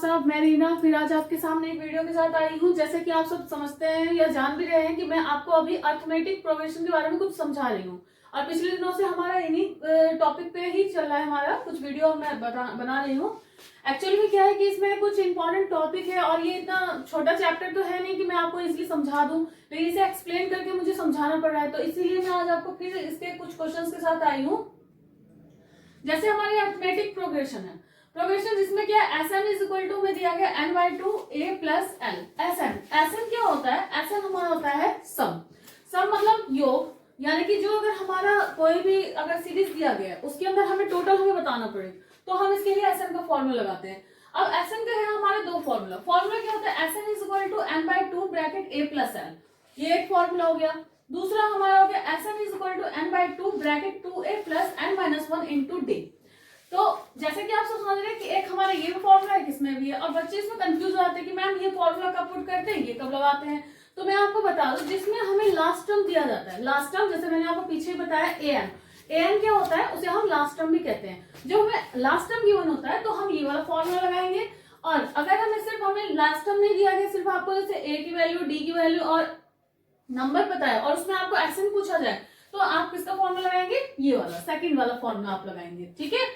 सब, मैं रीना फिर आज आपके सामने एक वीडियो के साथ आई हूँ। जैसे कि आप सब समझते हैं या जान भी रहे हैं कि मैं आपको अभी अर्थमेटिक प्रोग्रेशन के बारे में कुछ समझा रही हूँ और पिछले दिनों से हमारा इन्हीं टॉपिक पे ही चल रहा है। हमारा कुछ वीडियो मैं बना रही हूँ। एक्चुअली में क्या है कि इसमें कुछ इंपॉर्टेंट टॉपिक है और ये इतना छोटा चैप्टर तो है नहीं कि मैं आपको इजीली समझा दूं, लेकिन इसे एक्सप्लेन करके मुझे समझाना पड़ रहा है, तो इसीलिए मैं आज आपको फिर इसके कुछ क्वेश्चंस के साथ आई हूँ। जैसे हमारी अर्थमेटिक प्रोग्रेशन है, प्रोग्रेशन जिसमें क्या है Sn इज इक्वल टू में दिया गया n/2 a plus l। Sn क्या होता है? Sn हमारा होता है सम मतलब योग, यानी कि जो अगर हमारा कोई भी अगर सीरीज दिया गया है उसके अंदर हमें टोटल हमें बताना पड़े तो हम इसके लिए Sn का फॉर्मूला लगाते हैं। अब Sn का है हमारे दो फॉर्मूला क्या होता है? Sn is equal to n/2 bracket a plus l, ये एक फॉर्मूला हो गया। दूसरा हमारा हो गया Sn is equal to n/2 bracket 2a plus n-1 into d। तो जैसे कि आप सब समझ रहे हैं कि एक हमारा ये भी फॉर्मूला है, किसमें भी है, और बच्चे इसमें कंफ्यूज हो जाते हैं कि मैम ये फॉर्मूला कब पुट करते हैं, ये कब लगाते हैं। तो मैं आपको बता दूं, जिसमें हमें लास्ट टर्म दिया जाता है, लास्ट टर्म जैसे मैंने आपको पीछे ही बताया an क्या होता है, उसे हम लास्ट टर्म भी कहते हैं। जो हमें लास्ट टर्म गिवन होता है तो हम ये वाला फॉर्मूला लगाएंगे, और अगर हमें लास्ट टर्म नहीं दिया गया, सिर्फ आपको जैसे a की वैल्यू, d की वैल्यू और नंबर पता है और उसमें आपको Sn पूछा जाए तो आप किसका फॉर्मूला लगाएंगे? ये वाला सेकंड वाला फॉर्मूला आप लगाएंगे। ठीक है,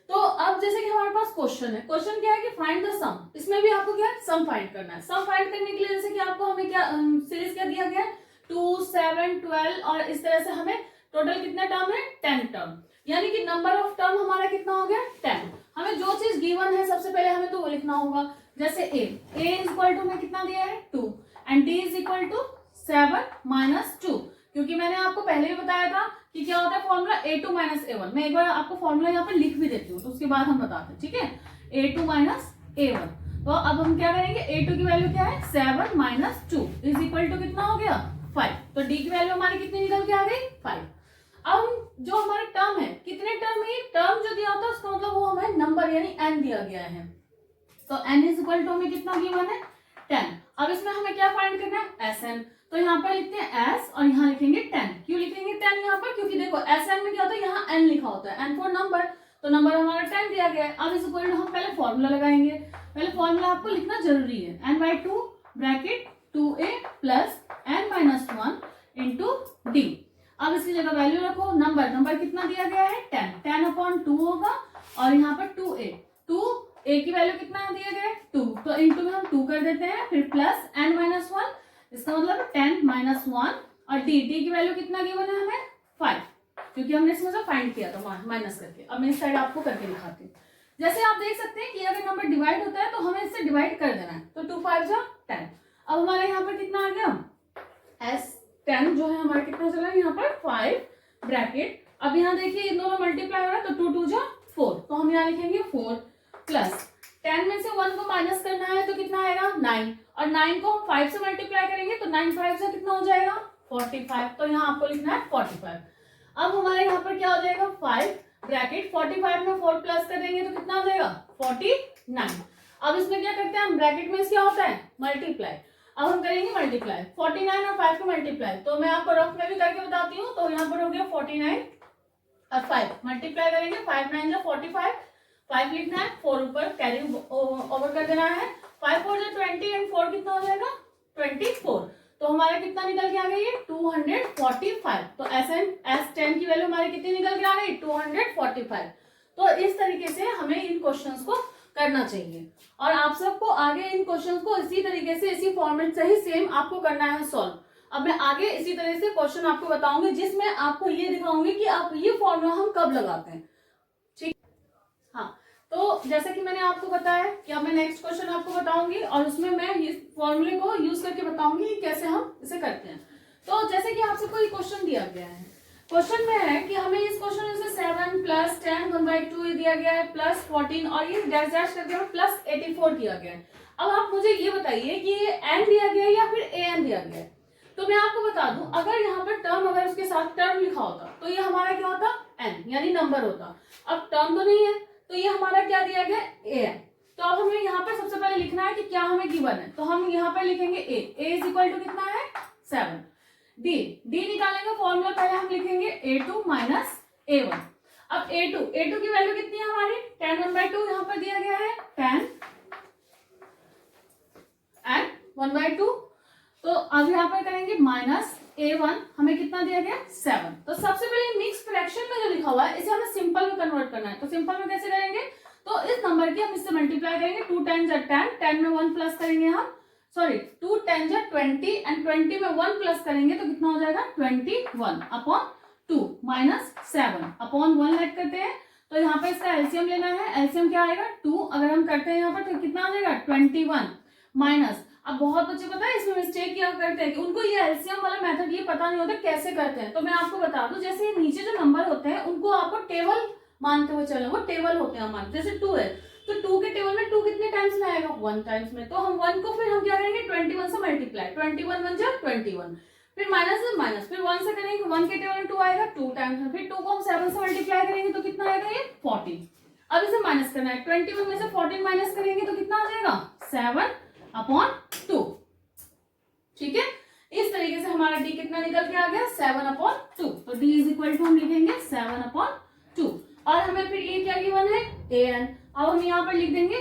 तो अब जैसे कि हमारे पास क्वेश्चन है, क्वेश्चन क्या है कि फाइंड द सम। इसमें भी आपको क्या है? सम फाइंड करना है। सम फाइंड करने के लिए जैसे कि आपको हमें क्या सीरीज क्या दिया गया है? 2, 7, 12 और इस तरह से हमें टोटल कितने टर्म है? 10 टर्म, यानी कि नंबर ऑफ टर्म हमारा कितना हो गया? 10। हमें जो चीज गिवन है सबसे पहले हमें तो वो लिखना होगा। जैसे a इज इक्वल टू में कितना दिया है? 2 and d is equal to 7 minus 2, क्योंकि मैंने आपको पहले भी बताया था कि क्या होता है फॉर्मूला a2 माइनस a1। मैं एक बार आपको फॉर्मूला यहाँ पे लिख भी देती हूँ तो उसके बाद हम बताते हैं। ठीक है, a2 माइनस a1। तो अब हम क्या करेंगे? a2 की वैल्यू क्या है? 7 माइनस 2 इज इक्वल टू कितना हो गया? 5। तो d की वैल्यू हमारी कितनी निकल के आ गई? 5। अब जो हमारे टर्म है, कितने टर्म है? टर्म जो दिया होता है उसका मतलब वो हमें नंबर यानी n दिया गया है, तो n इज इक्वल टू हमें कितना गिवन है? 10। अब इसमें हमें क्या फाइंड करना है? Sn। तो यहाँ पर लिखते हैं s और यहाँ लिखेंगे 10। क्यों लिखेंगे 10 यहाँ पर? क्योंकि देखो Sn में क्या होता है, यहाँ n लिखा होता है, n फॉर नंबर, तो नंबर हमारा 10 दिया गया है। अब इस इक्वल टू हम पहले फॉर्मूला लगाएंगे। पहले फॉर्मूला आपको लिखना जरूरी है, n/2 bracket 2a plus n-1 into d। अब इसकी जगह वैल्यू रखो, नंबर कितना दिया गया है? 10/2 होगा, और यहाँ पर 2a की वैल्यू कितना दिया गया है? 2, तो इंटू में हम 2 कर देते हैं, फिर प्लस n-1, इसका मतलब 10 माइनस 1, और d की वैल्यू कितना गिवन है हमें? 5, क्योंकि हमने इसमें से फाइंड किया था माइनस करके। अब मैं इस साइड आपको करके दिखाती हूँ। जैसे आप देख सकते हैं कि अगर नंबर डिवाइड होता है तो हमें इससे डिवाइड कर देना है, तो 2 5 जा 10। अब हमारे यहाँ पर कितना आ गया? S10 जो है हमारा कितना चला यहाँ पर? 5 ब्रैकेट। अब यहाँ देखिए इन दोनों मल्टीप्लाई हो रहा है, तो 2 2 जा 4, तो हम यहाँ लिखेंगे 4 प्लस 10 में से 1 को माइनस करना है तो कितना आएगा? 9, और 9 को हम 5 से मल्टीप्लाई करेंगे तो 9 5 से कितना हो जाएगा? 45, तो यहाँ आपको लिखना है 45। अब हमारे यहाँ पर क्या हो जाएगा? 5 ब्रैकेट 45 में 4 प्लस कर देंगे तो कितना हो जाएगा? 49। अब इसमें क्या करते हैं हम? ब्रैकेट में क्या होता है? मल्टीप्लाई। अब हम करेंगे मल्टीप्लाई 49 और 5 को मल्टीप्लाई, तो मैं आपको रफ में भी करके बताती हूँ। तो यहाँ पर हो गया 49 और 5 मल्टीप्लाई करेंगे, 5 9 जा 45, 5 लिखना है, 4 ऊपर कैरी ओवर कर देना है, 5 4 जा 20 एंड 4 कितना हो जाएगा? 24। तो हमारा कितना निकल के आ गई है? 245। तो S10 की वैल्यू हमारी कितनी निकल के आ गई? 245। तो इस तरीके से हमें इन क्वेश्चंस को करना चाहिए, और आप सबको आगे इन क्वेश्चंस को इसी तरीके से, इसी फॉर्मेट से ही सेम आपको करना है सॉल्व। अब मैं आगे इसी तरह से क्वेश्चन आपको बताऊंगी जिसमें आपको ये दिखाऊंगी कि आप ये फॉर्मूला हम कब लगाते हैं। ठीक, हाँ, तो जैसे कि मैंने आपको बताया कि अब मैं नेक्स्ट क्वेश्चन आपको बताऊंगी और उसमें मैं इस फॉर्मूले को यूज करके बताऊंगी कि कैसे हम इसे करते हैं। तो जैसे कि आपसे कोई क्वेश्चन दिया गया है, क्वेश्चन में है कि हमें इस क्वेश्चन में से 7 प्लस 10 1/2 दिया गया है, प्लस 14 और ये डैश डैश करके हमें प्लस 84 दिया गया है। अब आप मुझे ये बताइए कि ये n दिया गया है या फिर an दिया गया है। तो मैं आपको बता दूं, अगर यहाँ पर टर्म, अगर उसके साथ टर्म लिखा होता तो ये हमारा क्या होता? n, यानी नंबर होता। अब टर्म तो नहीं है तो ये हमारा क्या दिया गया? an। तो अब हमें यहाँ पर सबसे पहले लिखना है कि क्या हमें गिवन है, तो हम यहाँ पर लिखेंगे a इज इक्वल टू कितना है? 7। d निकालने का फॉर्मूला पहले हम लिखेंगे a2 माइनस a1। अब a2 की वैल्यू कितनी है हमारी? 10 1/2 यहाँ पर दिया गया है 10 1/2। तो अब यहाँ पर करेंगे -a1, हमें कितना दिया गया 7। तो सबसे पहले मिक्स फ्रैक्शन में जो लिखा हुआ है इसे हमें सिंपल में कन्वर्ट करना है। तो सिंपल में कैसे करेंगे, तो इस नंबर की हम इससे मल्टीप्लाई करेंगे, 2 10 10, 10 में 1 प्लस करेंगे हम, सॉरी 2 10 20 एंड 20 में 1 प्लस करेंगे तो कितना हो जाएगा 21/2 -7 अपॉन 1 ऐड करते हैं। तो यहाँ पर इसका एलसीएम लेना है, एलसीएम क्या आएगा 2, अगर हम करते हैं यहाँ पर तो कितना आ जाएगा 21 माइनस। अब बहुत बच्चे पता है इसमें मिस्टेक क्या करते हैं कि उनको ये एलसीएम वाला मेथड ये पता नहीं होता कैसे करते हैं। तो मैं आपको बता दूं, जैसे नीचे जो नंबर होते हैं उनको आपको टेबल मानते हुए चलो, वो टेबल होते हैं मान, जैसे 2 है तो 2 के टेबल में 2 कितने टाइम्स में आएगा 1 टाइम्स में। तो हम 1 को फिर हम क्या करेंगे 21 से मल्टीप्लाई, 21 1 जा 21, फिर माइनस से माइनस, फिर 1 से करेंगे 1 के टेबल में 2 आएगा 2 टाइम्स में, फिर 2 को हम 7 से मल्टीप्लाई करेंगे तो कितना आएगा ये 14। अब इसे माइनस करना है, 21 में से 14 माइनस करेंगे तो कितना आ जाएगा 7/2। ठीक है, इस तरीके से हमारा डी कितना निकल के आ गया 7/2। तो डी इज इक्वल टू हम लिखेंगे 7/2 और हमें फिर ये क्या गिवन है an। अब हम यहाँ पर लिख देंगे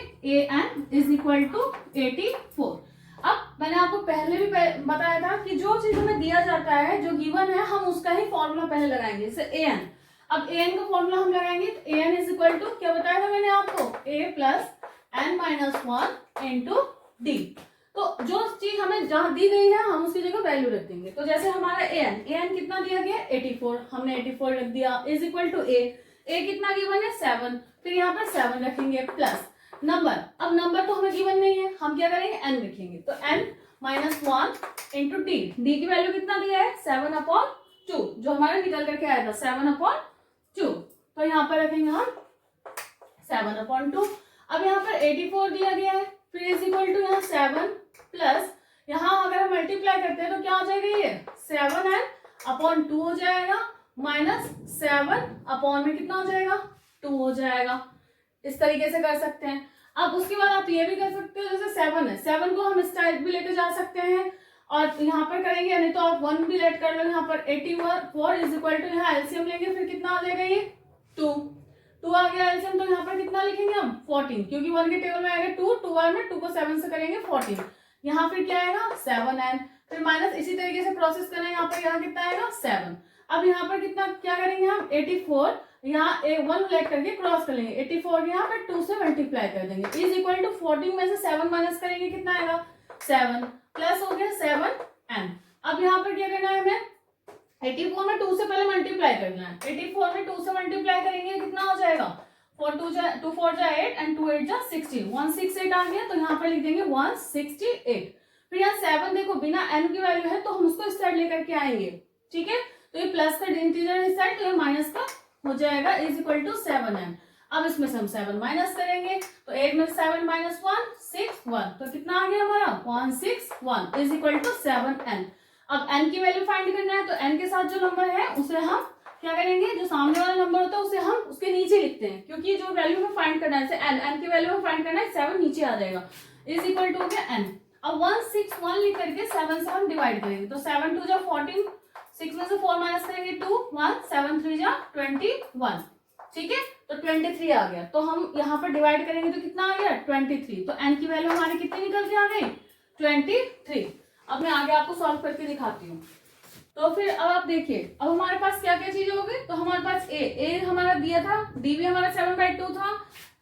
an इज इक्वल टू 84। अब मैंने आपको पहले भी बताया था कि जो चीज हमें दिया जाता है जो गिवन है हम उसका ही फॉर्मूला पहले लगाएंगे, जैसे an। अब an का फॉर्मूला हम लगाएंगे तो an इज इक्वल टू क्या बताया था मैंने आपको a plus n-1 into D. तो जो चीज हमें जहां दी गई है हम उसकी जगह वैल्यू रख देंगे। तो जैसे हमारा an कितना दिया गया 84, हमने 84 रख दिया, इज इक्वल टू a कितना गिवन है 7, फिर यहाँ पर 7 रखेंगे प्लस नंबर। अब नंबर तो हमें गिवन नहीं है, हम क्या करेंगे n रखेंगे, तो n-1 इंटू डी। डी की वैल्यू कितना दिया है 7/2, जो हमारा निकल करके आया था 7/2। तो यहाँ पर रखेंगे हम 7/2। अब यहाँ पर 84 दिया गया है, फिर इज इक्वल टू यहाँ 7 प्लस यहाँ अगर हम मल्टीप्लाई करते हैं तो क्या हो जाएगा ये 7n/2 हो जाएगा, माइनस 7 में कितना हो जाएगा 2 हो जाएगा। इस तरीके से कर सकते हैं। अब उसके बाद आप ये भी कर सकते हो, जैसे 7 है, 7 को हम इस टाइप भी लेके जा सकते हैं और यहाँ पर करेंगे, नहीं तो आप 1 भी लेट कर लो। यहाँ पर 84 इज इक्वल टू यहाँ एलसीएम लेंगे, फिर कितना आ जाएगा ये 2 आ गया एलसीएम। तो यहाँ पर कितना लिखेंगे हम 14, क्योंकि 1 के टेबल में आएगा 2 बार में 2 को 7 से करेंगे 14। यहाँ फिर क्या आएगा 7n, फिर माइनस इसी तरीके से प्रोसेस करना है। यहाँ पर यहाँ कितना आएगा 7। अब यहाँ पर कितना क्या करेंगे हम 84, यहाँ 1 लेट करके क्रॉस कर लेंगे, 84 यहाँ पर 2 से मल्टीप्लाई कर देंगे, इज इक्वल टू 14 में से 7 माइनस करेंगे कितना आएगा 7 प्लस हो गया 7n। अब यहाँ पर क्या करना है हमें 84 में 2 से पहले मल्टीप्लाई करना है, 84 में 2 से मल्टीप्लाई करेंगे कितना हो जाएगा 2 4 जा 8 एंड 2 8 जा 16, 168 आ गया। तो यहाँ पर लिख देंगे 168। फिर यहाँ 7 देखो बिना n की वैल्यू है तो हम उसको इस साइड लेकर के आएंगे, ठीक है। तो ये प्लस का इंटीजर इस साइड, तो ये माइनस का हो जाएगा, इज इक्वल टू 7n। अब इसमें से हम 7 माइनस करेंगे तो 8 में 7 माइनस 1 6 1, तो कितना आ गया हमारा 161 इज इक्वल टू 7n। अब n की वैल्यू फाइंड करना है तो n के साथ जो नंबर है उसे हम क्या करेंगे, जो सामने वाला नंबर होता है उसे हम उसके नीचे लिखते हैं, क्योंकि जो वैल्यू में फाइंड करना है n की वैल्यू में फाइंड करना है 7 नीचे आ जाएगा, इज इक्वल टू हो गया n। अब 161 लिख करके 7 से हम डिवाइड करेंगे, तो 7 2 जा 14, 6 में से 4 माइनस करेंगे 2 1, 7 3 जा 21, ठीक है। तो 23 आ गया। तो हम यहाँ पर डिवाइड करेंगे तो कितना आ गया 23। तो n की वैल्यू हमारी कितनी निकल के आ गई 23। अब मैं आगे आपको सॉल्व करके दिखाती हूँ। तो फिर अब आप देखिए, अब हमारे पास क्या क्या चीजें हो गई। तो हमारे पास a हमारा दिया था, d भी हमारा 7/2 था,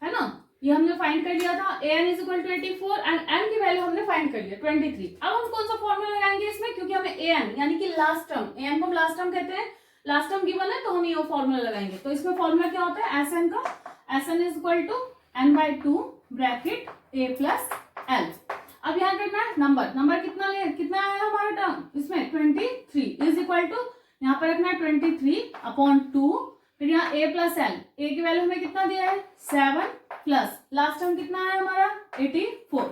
है ना, ये हमने फाइंड कर लिया था। an is equal to 84 and n की वैल्यू हमने फाइंड कर लिया 23। अब हम कौन सा फॉर्मूला लगाएंगे इसमें, क्योंकि हमें an यानी कि लास्ट टर्म, an को हम लास्ट टर्म कहते हैं, लास्ट टर्म गिवन है तो हम ये फॉर्मूला लगाएंगे। तो इसमें फॉर्मूला क्या होता है Sn का, Sn is equal to n/2 bracket a plus l। अब यहाँ करना है नंबर कितना आया हमारा टर्म इसमें 23 इज इक्वल टू यहाँ पर रखना है 23/2, फिर यहाँ a प्लस l, a की वैल्यू हमें कितना दिया है 7 प्लस लास्ट टर्म कितना है हमारा 84।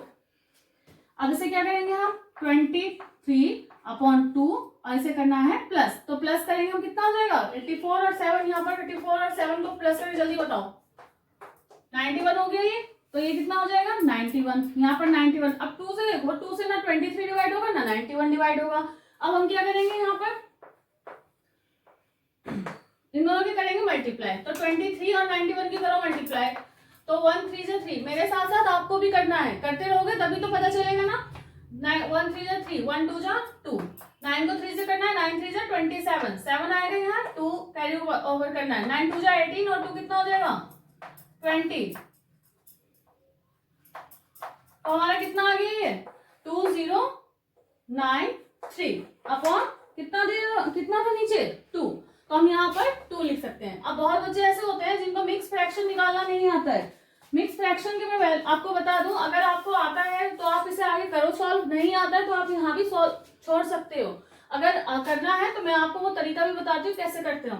अब इसे क्या करेंगे हम 23/2 और इसे करना है प्लस, तो प्लस करेंगे हम कितना हो जाएगा 84 और 7, यहाँ पर 84 और 7 को प्लस करें, जल्दी बताओ 91 हो गया ये। तो ये कितना हो जाएगा 91, यहाँ पर 91। अब 2 से देखो, 2 से ना 23 डिवाइड होगा ना 91 डिवाइड होगा। अब हम क्या करेंगे यहाँ पर इन दोनों की करेंगे मल्टीप्लाई, तो 23 और 91 की करो मल्टीप्लाई, तो 1 3 से 3। मेरे साथ साथ आपको भी करना है, करते रहोगे तभी तो पता चलेगा ना। 1 3 जा 3, 1 2 जा 2, 9 को 3 से करना है, 9 3 जा 27, 7 आएगा यहाँ, 2 कैरी ओवर करना है, 9 2 जा 18 और 2 कितना हो जाएगा 20। तो हमारा कितना आ गया ये 2093 अपॉन कितना था नीचे 2, तो हम यहाँ पर 2 लिख सकते हैं। अब बहुत बच्चे ऐसे होते हैं जिनको मिक्स फ्रैक्शन निकालना नहीं आता है। मिक्स फ्रैक्शन के मैं आपको बता दूं, अगर आपको आता है तो आप इसे आगे करो सॉल्व, नहीं आता है तो आप यहाँ भी सॉल्व छोड़ सकते हो। अगर करना है तो मैं आपको वो तरीका भी बताती हूँ कैसे करते हो।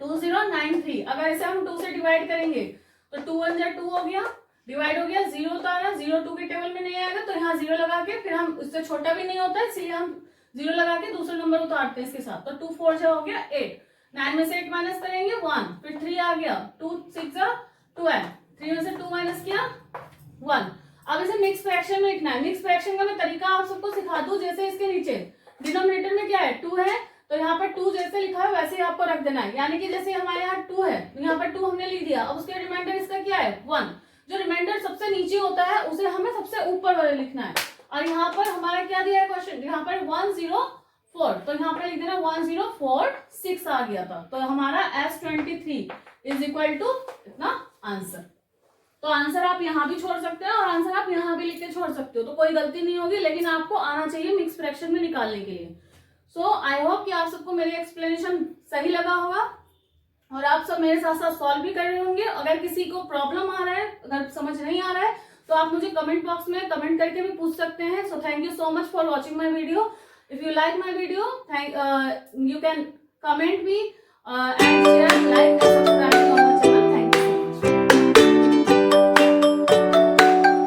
2093 अगर इसे हम 2 से डिवाइड करेंगे तो 2 1 जा 2 हो गया, डिवाइड हो गया, 0 तो आ रहा, 0 2 के टेबल में नहीं आएगा तो यहाँ 0 लगा के, फिर हम इससे छोटा भी नहीं होता है इसलिए हम 0 लगा के दूसरे नंबर उतारते हैं इसके साथ। तो 2 4 जा हो गया 8, 9 में से 8 माइनस करेंगे 1, फिर 3 आ गया, 2 6 जा 12, 3 में से 2 माइनस किया 1। अब इसे मिक्स फ्रैक्शन में लिखना है। मिक्स फ्रैक्शन का मैं तरीका आप सबको सिखा दूं, जैसे इसके नीचे डिनोमिनेटर में क्या है 2 है, तो यहाँ पर 2 जैसे लिखा है वैसे ही आपको रख देना है। यानी कि जैसे हमारे यहाँ 2 है तो यहाँ पर 2 हमने लिख दिया, अब उसके रिमाइंडर इसका क्या है 1। जो रिमाइंडर सबसे नीचे होता है उसे हमें सबसे ऊपर वाले लिखना है। और यहाँ पर हमारा क्या दिया है क्वेश्चन, यहाँ पर 104, तो यहाँ पर लिख देना 1046 आ गया था। तो हमारा S23 इज इक्वल टू इतना आंसर। तो आंसर आप यहाँ भी छोड़ सकते हैं और आंसर आप यहाँ भी लिख के छोड़ सकते हो, तो कोई गलती नहीं होगी, लेकिन आपको आना चाहिए मिक्स फ्रैक्शन में निकालने के लिए। सो आई होप कि आप सबको मेरी एक्सप्लेनेशन सही लगा होगा और आप सब मेरे साथ साथ सॉल्व भी कर रहे होंगे। अगर किसी को प्रॉब्लम आ रहा है, अगर समझ नहीं आ रहा है, तो आप मुझे कमेंट बॉक्स में कमेंट करके भी पूछ सकते हैं। So thank you so much for watching my video. If you like my video, you can comment me and share, like, subscribe.